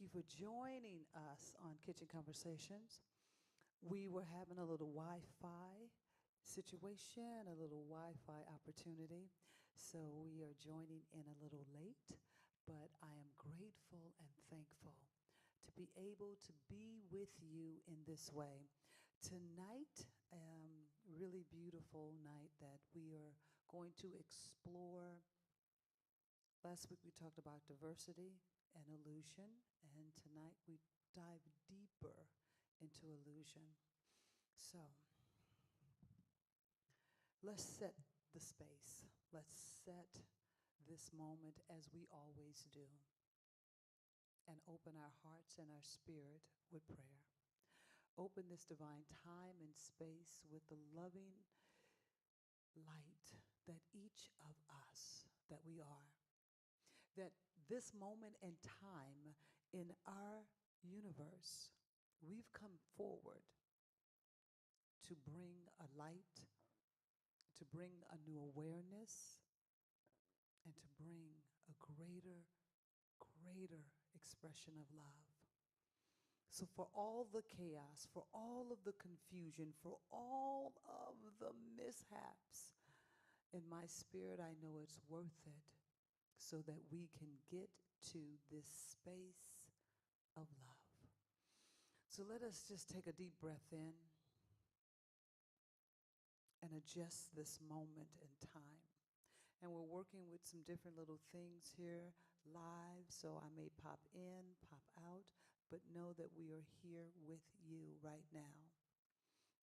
for joining us on Kitchen Conversations. We were having a little Wi-Fi situation, a little Wi-Fi opportunity. So we are joining in a little late, but I am grateful and thankful to be able to be with you in this way. Tonight, really beautiful night that we are going to explore. Last week we talked about diversity and illusion, and tonight we dive deeper into illusion. So let's set the space. Let's set this moment as we always do and open our hearts and our spirit with prayer. Open this divine time and space with the loving light that each of us, that we are, that this moment and time in our universe, we've come forward to bring a light, to bring a new awareness, and to bring a greater expression of love. So for all the chaos, for all of the confusion, for all of the mishaps, in my spirit, I know it's worth it so that we can get to this space of love. So let us just take a deep breath in and adjust this moment in time. And we're working with some different little things here live, so I may pop in, pop out, but know that we are here with you right now.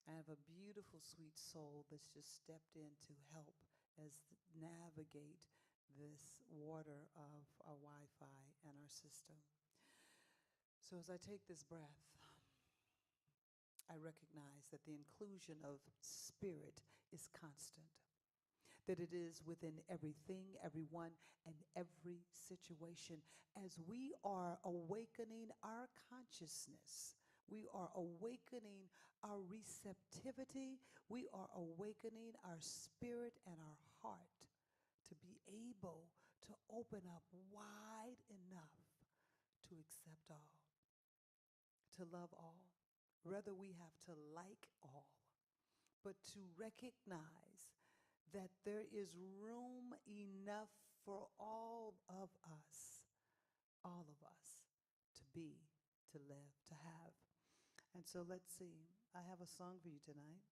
I have a beautiful, sweet soul that's just stepped in to help as navigate this water of our Wi-Fi and our system. So as I take this breath, I recognize that the inclusion of spirit is constant, that it is within everything, everyone, and every situation. As we are awakening our consciousness, we are awakening our receptivity, we are awakening our spirit and our heart to be able to open up wide enough to accept all, to love all. Rather, we have to like all, but to recognize that there is room enough for all of us, to be, to live, to have. And so let's see, I have a song for you tonight.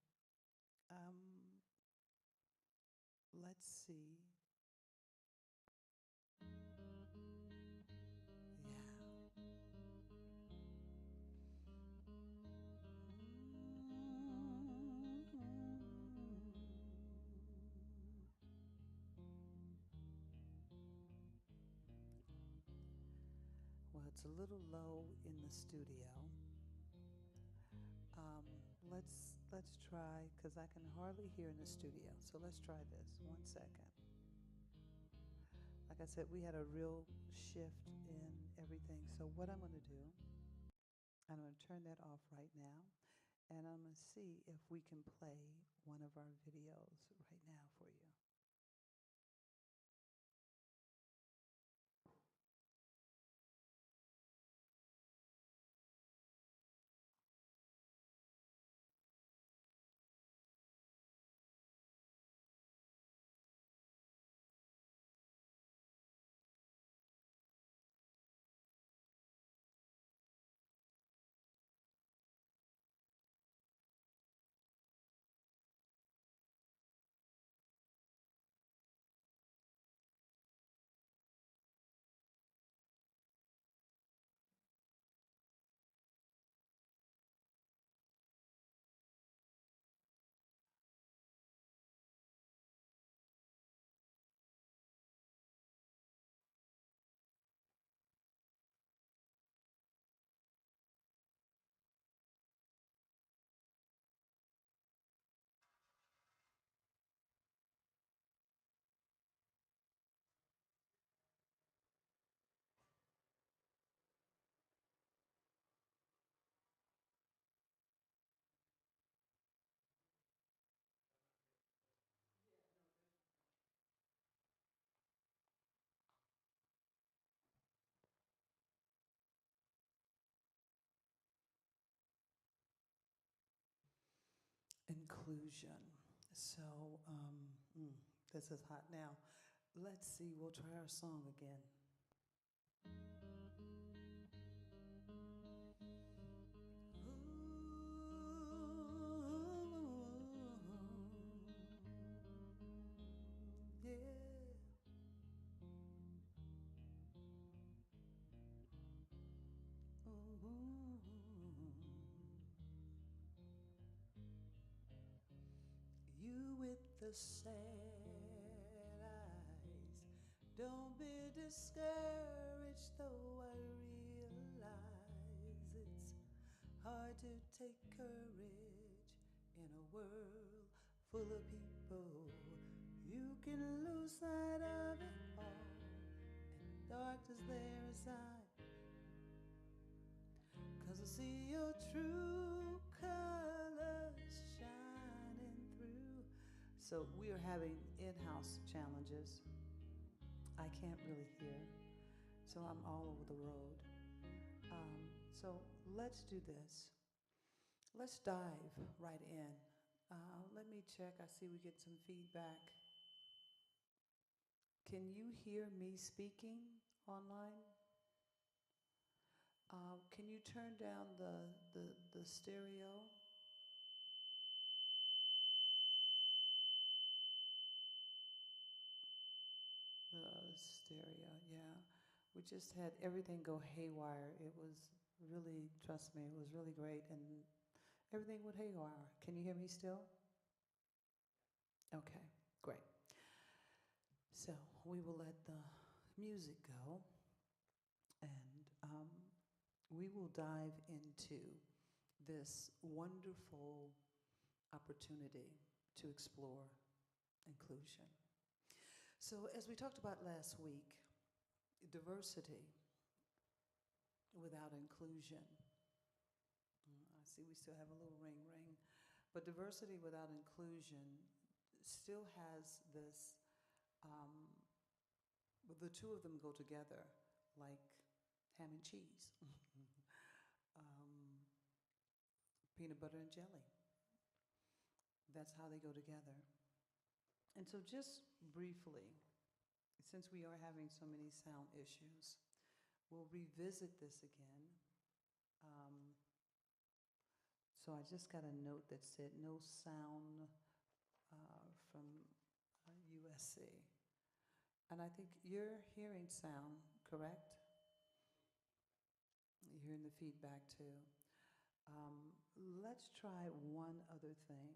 Let's see. Yeah. Well, it's a little low in the studio. Let's try, because I can hardly hear in the studio. So let's try this. 1 second. Like I said, we had a real shift in everything. So what I'm going to do, I'm going to turn that off right now, and I'm going to see if we can play one of our videos right now for you. inclusion. So, this is hot now. Let's see, we'll try our song again. Ooh, yeah. Ooh. You with the sad eyes, don't be discouraged, though I realize it's hard to take courage in a world full of people. You can lose sight of it all, and darkness there inside. 'Cause I see your true colors shining through. So we are having in-house challenges. I can't really hear, so I'm all over the road. So let's do this. Let's dive right in. Let me check. I see we get some feedback. Can you hear me speaking online? Can you turn down the stereo? The stereo, yeah. We just had everything go haywire. It was really, trust me, it was really great, and everything went haywire. Can you hear me still? Okay, great. So we will let the music go, and we will dive into this wonderful opportunity to explore inclusion. So, as we talked about last week, diversity without inclusion. I see we still have a little ring ring, but diversity without inclusion still has this, the two of them go together like ham and cheese, um, peanut butter and jelly. That's how they go together. And so, just briefly, since we are having so many sound issues, we'll revisit this again. Um, so I just got a note that said no sound from USC. And I think you're hearing sound, correct? You're hearing the feedback too. Let's try one other thing.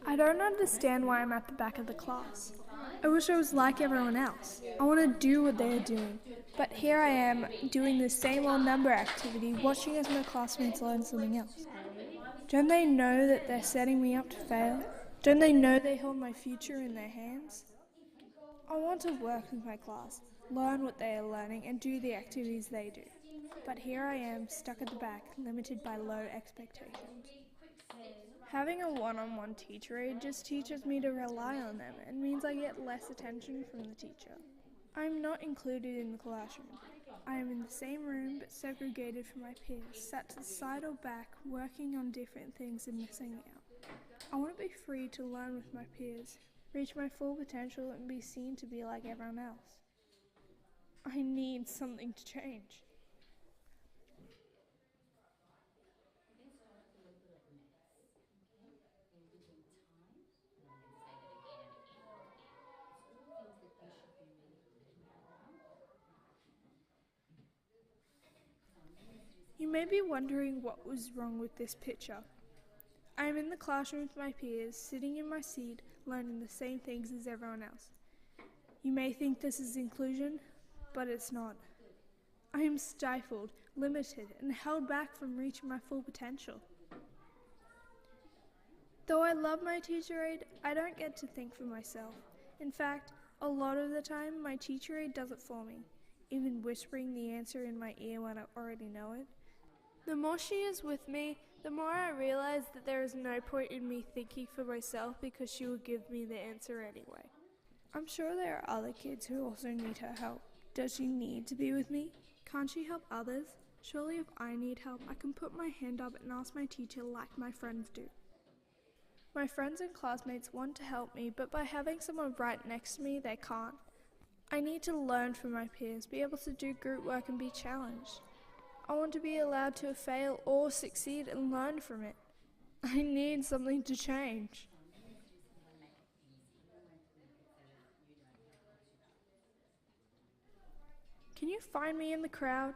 I don't understand why I'm at the back of the class. I wish I was like everyone else. I want to do what they are doing. But here I am, doing the same old number activity, watching as my classmates learn something else. Don't they know that they're setting me up to fail? Don't they know they hold my future in their hands? I want to work with my class, learn what they are learning, and do the activities they do. But here I am, stuck at the back, limited by low expectations. Having a one-on-one teacher aide just teaches me to rely on them and means I get less attention from the teacher. I'm not included in the classroom. I am in the same room but segregated from my peers, sat to the side or back, working on different things and missing out. I want to be free to learn with my peers, reach my full potential and be seen to be like everyone else. I need something to change. You may be wondering what was wrong with this picture. I am in the classroom with my peers, sitting in my seat, learning the same things as everyone else. You may think this is inclusion, but it's not. I am stifled, limited, and held back from reaching my full potential. Though I love my teacher aide, I don't get to think for myself. In fact, a lot of the time, my teacher aide does it for me, even whispering the answer in my ear when I already know it. The more she is with me, the more I realize that there is no point in me thinking for myself because she will give me the answer anyway. I'm sure there are other kids who also need her help. Does she need to be with me? Can't she help others? Surely if I need help, I can put my hand up and ask my teacher like my friends do. My friends and classmates want to help me, but by having someone right next to me, they can't. I need to learn from my peers, be able to do group work and be challenged. I want to be allowed to fail or succeed and learn from it. I need something to change. Can you find me in the crowd?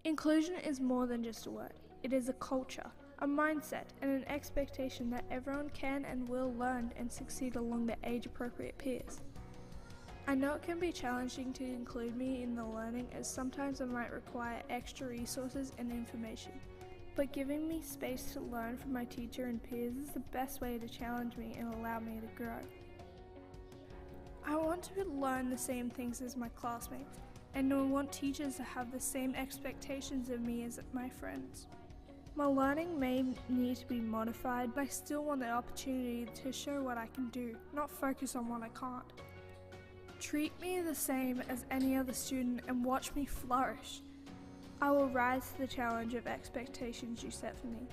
Inclusion is more than just a word. It is a culture, a mindset, and an expectation that everyone can and will learn and succeed along their age-appropriate peers. I know it can be challenging to include me in the learning as sometimes I might require extra resources and information, but giving me space to learn from my teacher and peers is the best way to challenge me and allow me to grow. I want to learn the same things as my classmates, and I want teachers to have the same expectations of me as my friends. My learning may need to be modified, but I still want the opportunity to show what I can do, not focus on what I can't. Treat me the same as any other student and watch me flourish. I will rise to the challenge of expectations you set for me.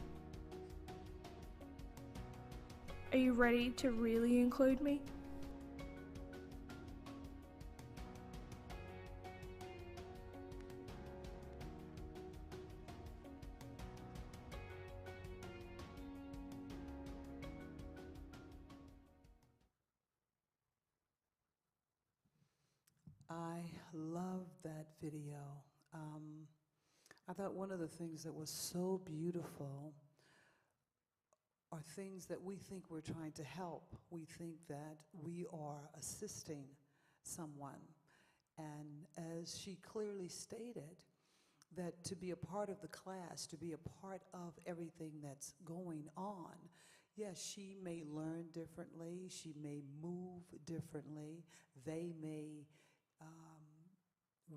Are you ready to really include me? I love that video. I thought one of the things that was so beautiful are things that we think we're trying to help. We think that we are assisting someone. And as she clearly stated, that to be a part of the class, to be a part of everything that's going on, yes, she may learn differently, she may move differently, they may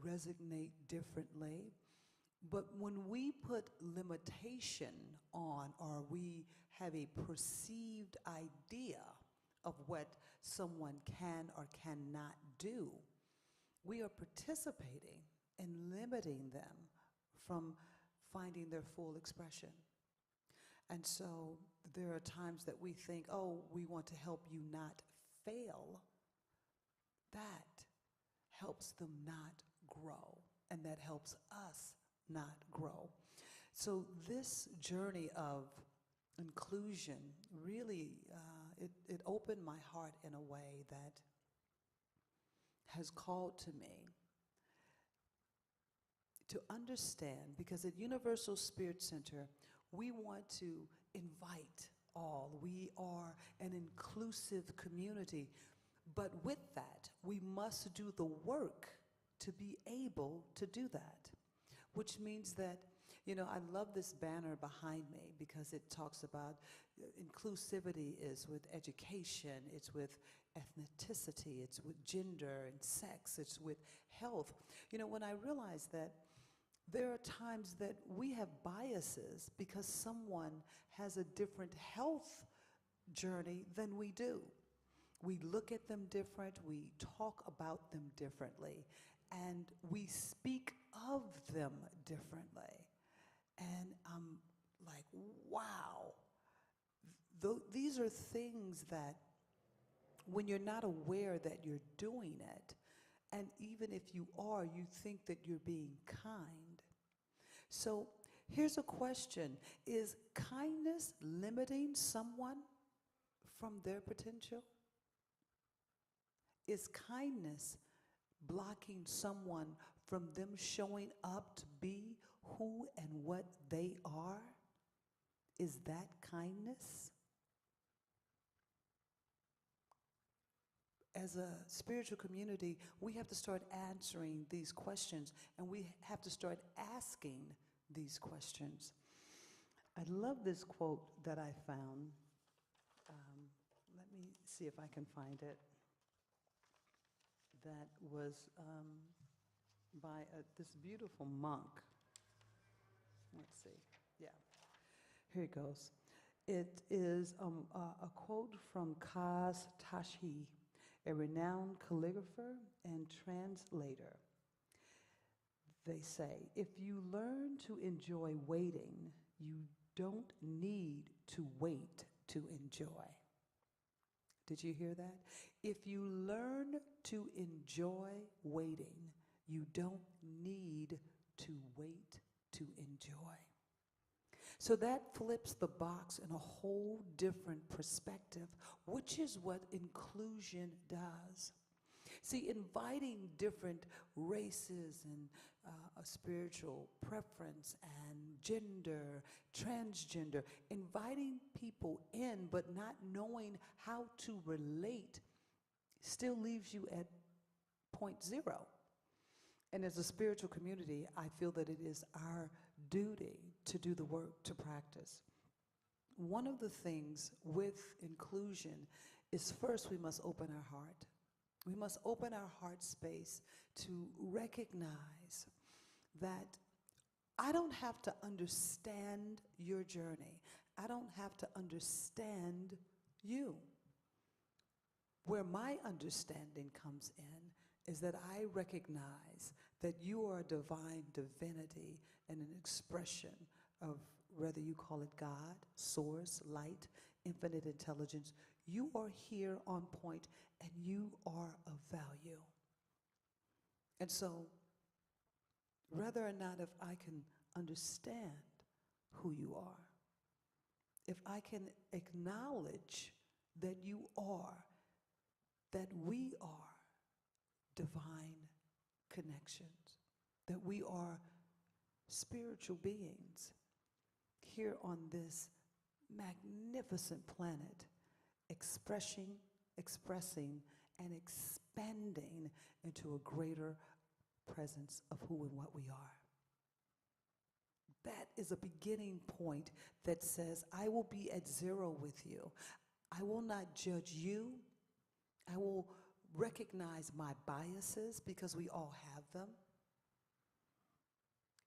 resonate differently. But when we put limitation on, or we have a perceived idea of what someone can or cannot do, we are participating in limiting them from finding their full expression. And so there are times that we think, oh, we want to help you not fail. That helps them not grow, and that helps us not grow. So this journey of inclusion really, it opened my heart in a way that has called to me to understand, because at Universal Spirit Center, We want to invite all. We are an inclusive community. But with that, we must do the work to be able to do that, which means that, I love this banner behind me because it talks about inclusivity is with education, it's with ethnicity, it's with gender and sex, it's with health. When I realize that there are times that we have biases because someone has a different health journey than we do. We look at them different, we talk about them differently, and we speak of them differently. And I'm like, wow. These are things that when you're not aware that you're doing it, and even if you are, you think that you're being kind. So here's a question. Is kindness limiting someone from their potential? Is kindness blocking someone from them showing up to be who and what they are? Is that kindness? As a spiritual community, we have to start answering these questions, and we have to start asking these questions. I love this quote that I found. Let me see if I can find it. That was by this beautiful monk. Let's see. Yeah. Here it goes. It is a quote from Kaz Tashi, a renowned calligrapher and translator. They say, if you learn to enjoy waiting, you don't need to wait to enjoy. Did you hear that? If you learn to enjoy waiting, you don't need to wait to enjoy. So that flips the box in a whole different perspective, which is what inclusion does. See, inviting different races and a spiritual preference and gender, transgender, inviting people in but not knowing how to relate still leaves you at point zero. And as a spiritual community, I feel that it is our duty to do the work, to practice. One of the things with inclusion is first we must open our heart. We must open our heart space to recognize that I don't have to understand your journey. I don't have to understand you. Where my understanding comes in is that I recognize that you are a divine divinity and an expression of, whether you call it God, source, light, infinite intelligence. You are here on point and you are of value. And so, whether or not if I can understand who you are, if I can acknowledge that you are, that we are divine connections, that we are spiritual beings here on this magnificent planet, expressing, and expanding into a greater presence of who and what we are. That is a beginning point that says, I will be at zero with you. I will not judge you. I will recognize my biases because we all have them.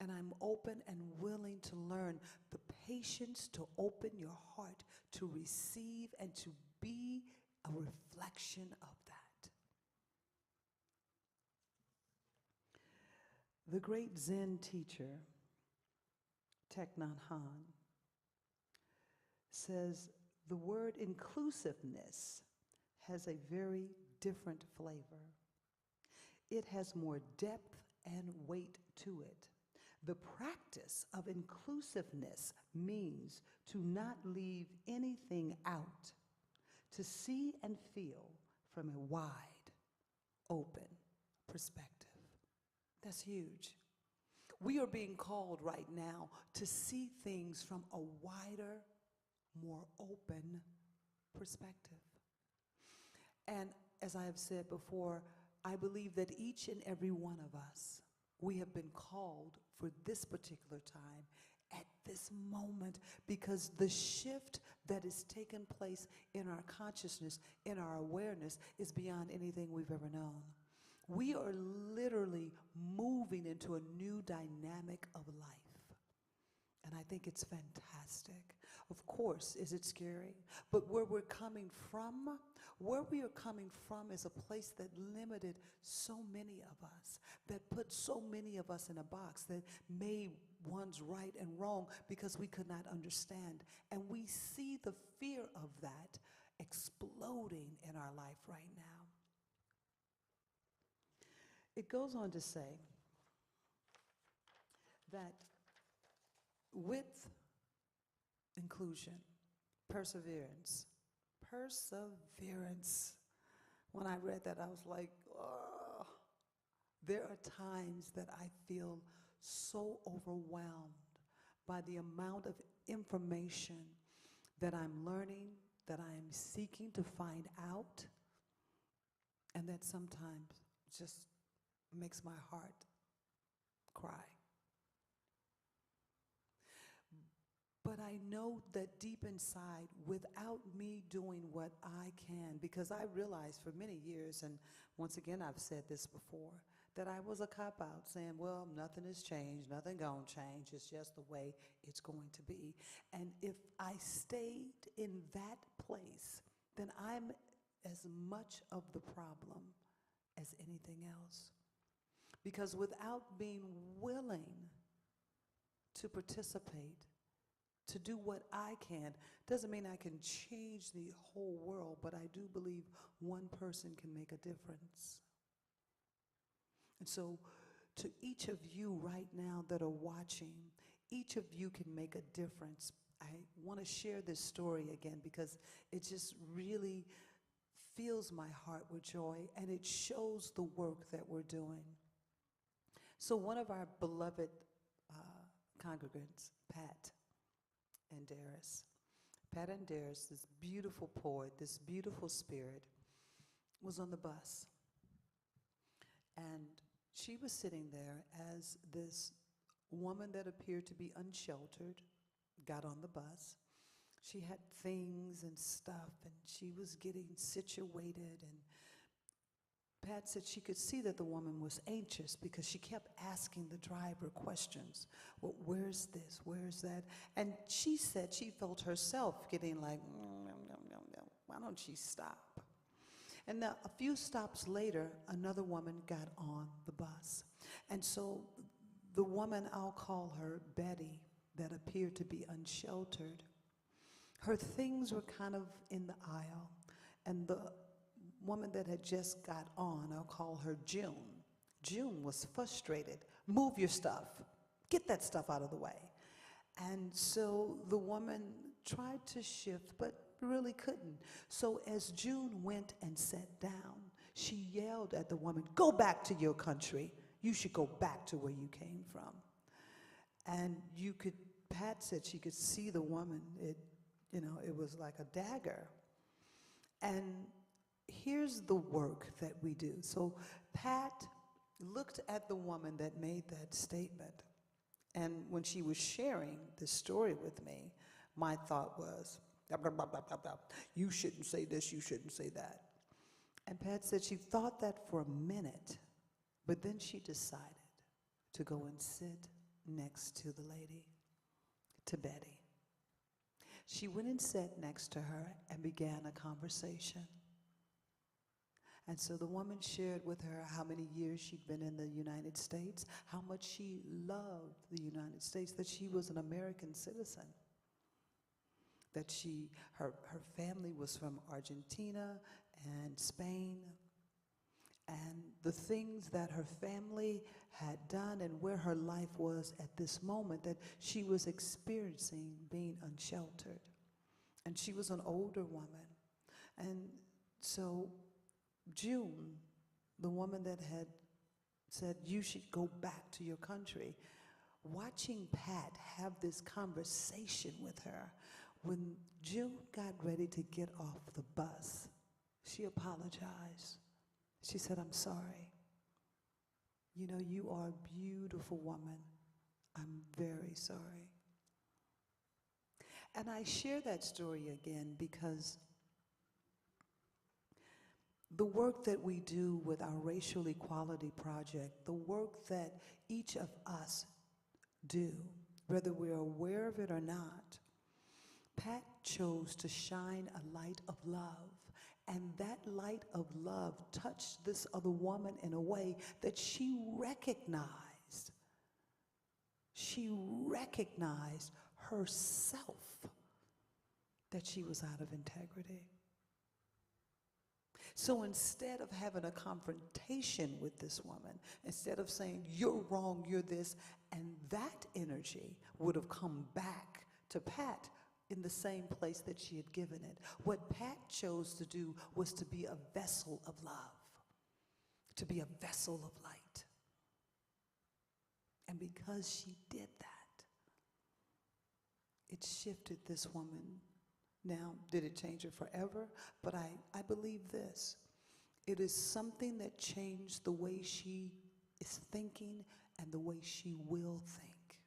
And I'm open and willing to learn the patience to open your heart to receive and to be a reflection of that. The great Zen teacher, Thich Nhat Hanh, says the word inclusiveness has a very different flavor. It has more depth and weight to it. The practice of inclusiveness means to not leave anything out, to see and feel from a wide, open perspective. That's huge. We are being called right now to see things from a wider, more open perspective. And as I have said before, I believe that each and every one of us, we have been called for this particular time at this moment, because the shift that is taken place in our consciousness, in our awareness, is beyond anything we've ever known. We are literally moving into a new dynamic of life. And I think it's fantastic. Of course, is it scary? But where we are coming from is a place that limited so many of us, that put so many of us in a box, that made one's right and wrong because we could not understand. And we see the fear of that exploding in our life right now. It goes on to say that with inclusion, perseverance. When I read that, I was like, oh. There are times that I feel so overwhelmed by the amount of information that I'm learning, that I am seeking to find out, and that sometimes just makes my heart cry. But I know that deep inside, without me doing what I can, because I realized for many years, and once again I've said this before, that I was a cop-out saying, well, nothing has changed, nothing gonna change, it's just the way it's going to be. And if I stayed in that place, then I'm as much of the problem as anything else. Because without being willing to participate, to do what I can, doesn't mean I can change the whole world, but I do believe one person can make a difference. And so to each of you right now that are watching, each of you can make a difference. I want to share this story again because it just really fills my heart with joy, and it shows the work that we're doing. So one of our beloved congregants, Pat and Darius, this beautiful poet, this beautiful spirit, was on the bus. And she was sitting there as this woman that appeared to be unsheltered got on the bus. She had things and stuff, and she was getting situated, and Pat said she could see that the woman was anxious because she kept asking the driver questions. Well, where's this? Where's that? And she said she felt herself getting like, why don't she stop? And now, a few stops later, another woman got on the bus. And so the woman, I'll call her Betty, that appeared to be unsheltered, her things were kind of in the aisle. And the woman that had just got on, I'll call her June. June was frustrated. Move your stuff. Get that stuff out of the way. And so the woman tried to shift, but really couldn't. So as June went and sat down, she yelled at the woman, go back to your country. You should go back to where you came from. And Pat said she could see the woman. It was like a dagger. And here's the work that we do. So Pat looked at the woman that made that statement. And when she was sharing this story with me, my thought was, blah, blah, blah, blah, blah. You shouldn't say this, you shouldn't say that. And Pat said she thought that for a minute, but then she decided to go and sit next to the lady, to Betty. She went and sat next to her and began a conversation. And so the woman shared with her how many years she'd been in the United States, how much she loved the United States, that she was an American citizen, that her family was from Argentina and Spain, and the things that her family had done and where her life was at this moment, that she was experiencing being unsheltered. And she was an older woman. And so June, the woman that had said, you should go back to your country, watching Pat have this conversation with her, when June got ready to get off the bus, she apologized. She said, "I'm sorry. You know, you are a beautiful woman. I'm very sorry." And I share that story again because the work that we do with our Racial Equality Project, the work that each of us do, whether we're aware of it or not, Pat chose to shine a light of love. And that light of love touched this other woman in a way that she recognized. She recognized herself that she was out of integrity. So instead of having a confrontation with this woman, instead of saying, "You're wrong, you're this," and that energy would have come back to Pat in the same place that she had given it. What Pat chose to do was to be a vessel of love, to be a vessel of light. And because she did that, it shifted this woman. Now, did it change her forever? But I believe this. It is something that changed the way she is thinking and the way she will think.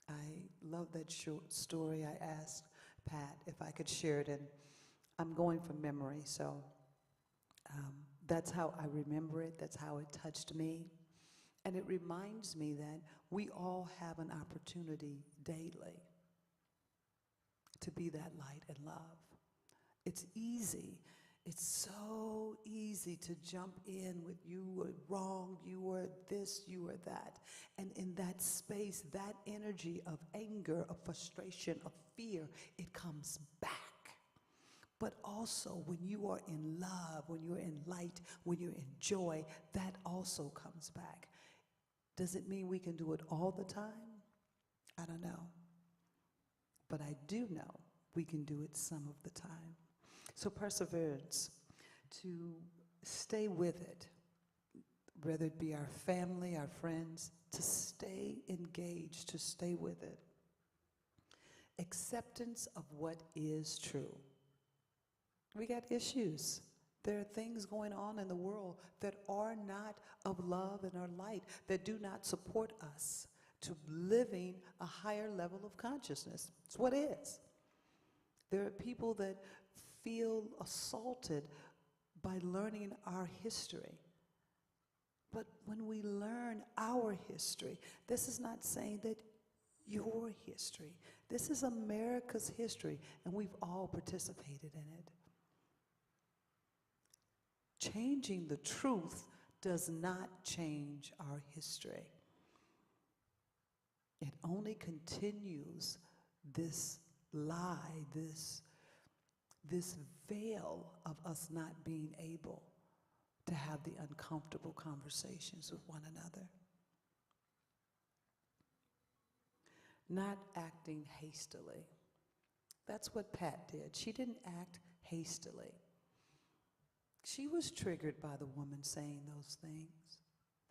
I love that short story. I asked Pat if I could share it, and I'm going from memory, so that's how I remember it. That's how it touched me. And it reminds me that we all have an opportunity daily to be that light and love. It's easy. It's so easy to jump in with "you were wrong, you were this, you were that." And in that space, that energy of anger, of frustration, of fear, it comes back. But also when you are in love, when you're in light, when you're in joy, that also comes back. Does it mean we can do it all the time? I don't know. But I do know we can do it some of the time. So perseverance, to stay with it, whether it be our family, our friends, to stay engaged, to stay with it. Acceptance of what is true. We got issues. There are things going on in the world that are not of love and are light, that do not support us to living a higher level of consciousness. It's what is. There are people that feel assaulted by learning our history. But when we learn our history, this is not saying that your history. This is America's history, and we've all participated in it. Changing the truth does not change our history. It only continues this lie, this veil of us not being able to have the uncomfortable conversations with one another. Not acting hastily. That's what Pat did. She didn't act hastily. She was triggered by the woman saying those things,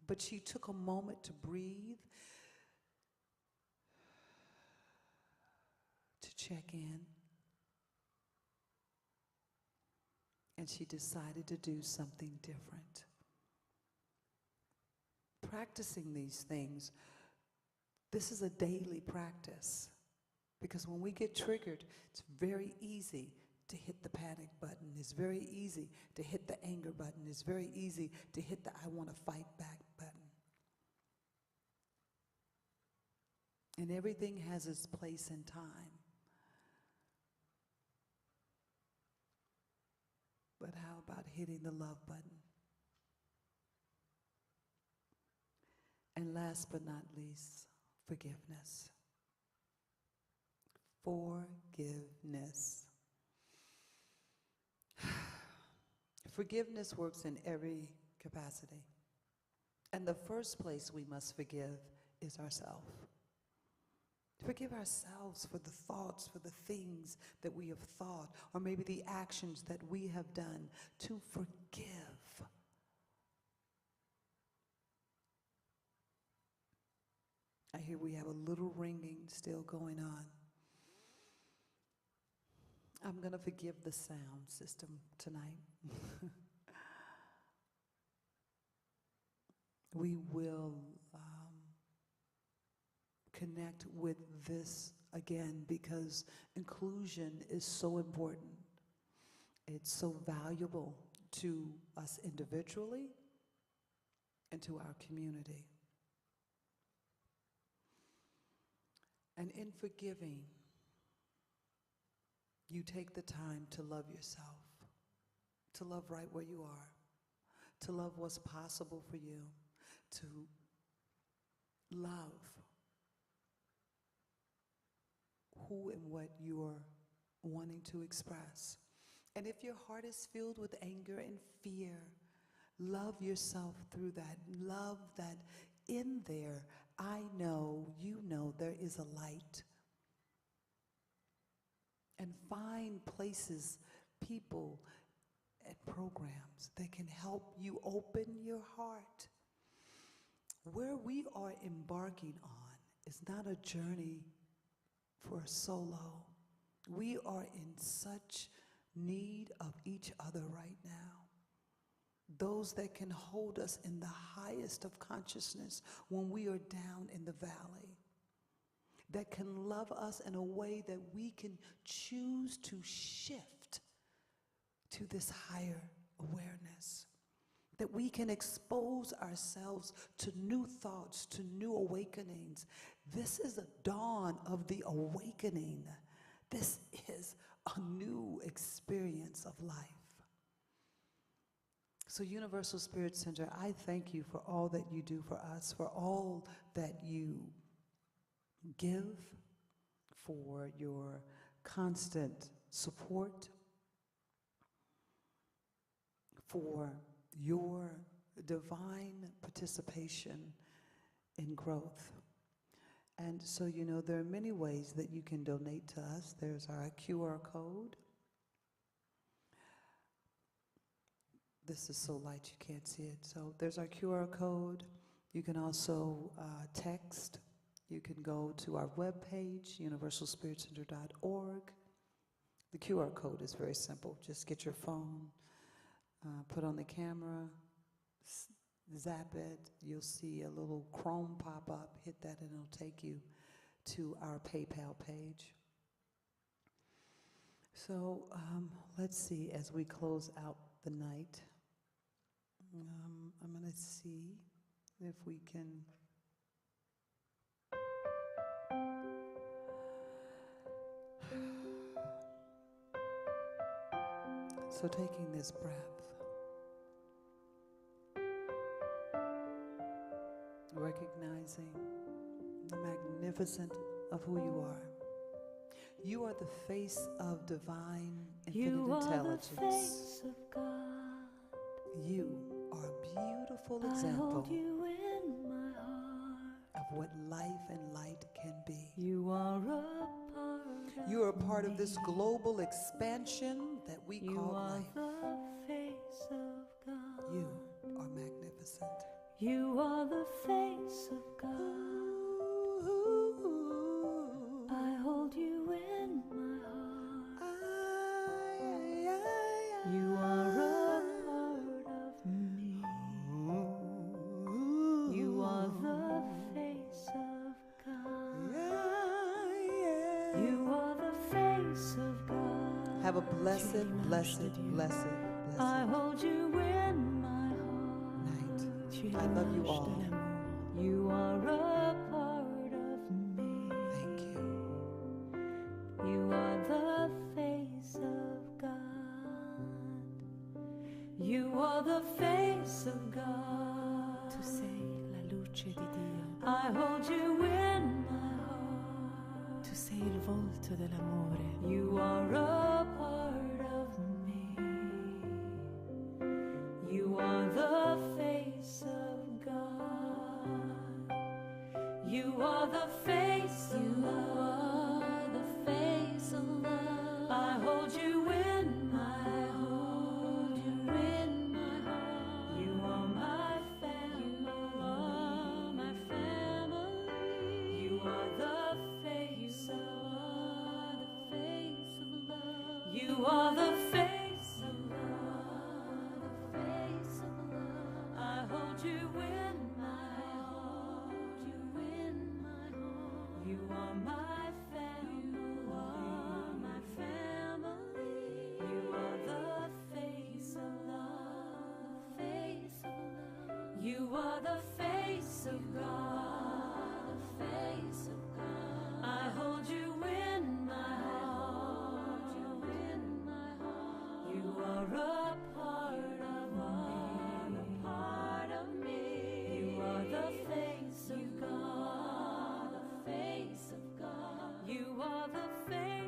but she took a moment to breathe, to check in, and she decided to do something different. Practicing these things, this is a daily practice, because when we get triggered, it's very easy to hit the panic button. It's very easy to hit the anger button. It's very easy to hit the "I want to fight back" button. And everything has its place and time. But how about hitting the love button? And last but not least, forgiveness. Forgiveness. Forgiveness works in every capacity. And the first place we must forgive is ourselves. Forgive ourselves for the thoughts, for the things that we have thought, or maybe the actions that we have done. To forgive. I hear we have a little ringing still going on. I'm going to forgive the sound system tonight. We will connect with this again because inclusion is so important. It's so valuable to us individually and to our community. And in forgiving, you take the time to love yourself, to love right where you are, to love what's possible for you, to love who and what you're wanting to express. And if your heart is filled with anger and fear, love yourself through that. Love that in there, I know, you know, there is a light. And find places, people, and programs that can help you open your heart. Where we are embarking on is not a journey for a solo. We are in such need of each other right now. Those that can hold us in the highest of consciousness when we are down in the valley. That can love us in a way that we can choose to shift to this higher awareness. That we can expose ourselves to new thoughts, to new awakenings. This is a dawn of the awakening. This is a new experience of life. So Universal Spirit Center, I thank you for all that you do for us, for all that you give, for your constant support, for your divine participation in growth. And so, you know, there are many ways that you can donate to us. There's our QR code. This is so light you can't see it. So there's our QR code. You can also text. You can go to our webpage, universalspiritcenter.org. The QR code is very simple. Just get your phone, put on the camera, zap it. You'll see a little Chrome pop up. Hit that and it'll take you to our PayPal page. So let's see as we close out the night. I'm going to see if we can... So taking this breath, recognizing the magnificence of who you are. You are the face of divine infinite intelligence. You are the face of God. You are a beautiful I example hold you in my heart. of what life and light can be. You are a part of You are a part of this me. global expansion that we You call are life. the face of God. You are magnificent. You are the face of God. I hold you in my heart. You are a part of me. You are the face of God. You are the face of God. Have a blessed, blessed, blessed, I blessed hold you in my heart. night. I love you all. You are a part of me. Thank you. You are the face of God. You are the face of God. Tu sei la luce di Dio. I hold you in my heart. Tu sei il volto dell'amore. You are a part of me. You are the face of God. You are the face of love. The face of love. I hold you in my heart. You are my family. You are my family. You are the face of love, the face of love. I hold you in my heart, you in my heart. You are my family, you are my family. You are the face of love, the face of love. You are the face of God, the face of God. I hold you in my heart, you in my heart. You are a part of me, a part of me. You are the face of God, the face of God. You are the face